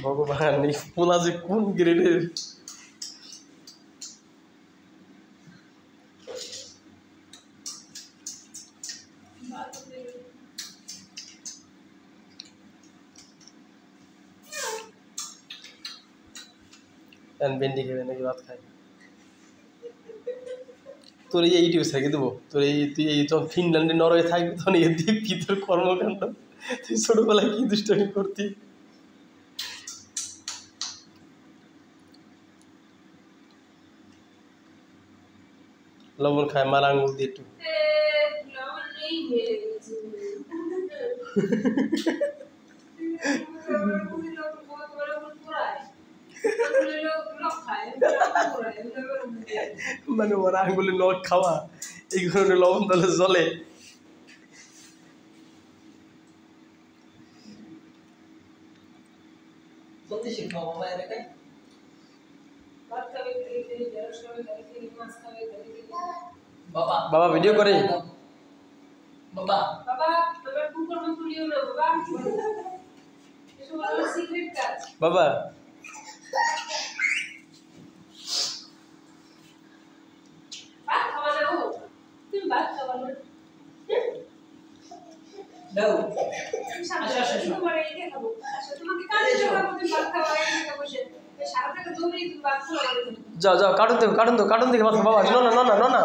ভগবান এই পোলা যে কোন গ্রেডের ভেন্ডি খেয়ে নাকি ভাত খায় তোর এই ইউটিউব থেকে দেবো তোর এই তুই এই যখন ফিনল্যান্ডে নরওয়ে থাকবি তখন এর দেখবি তোর কর্মকাণ্ড তুই ছোটবেলায় কি দুষ্টামি করতি লবণ খায় মার আঙুল দিয়ে একটু মানে ওর আঙুলে নখ খাওয়া এই কারণে লবণ দলে জলে বাবা ভিডিও করে বাবা বাবা যাও যাও কার্টুন দেখো কার্টুন দেখে বাবা না না না না না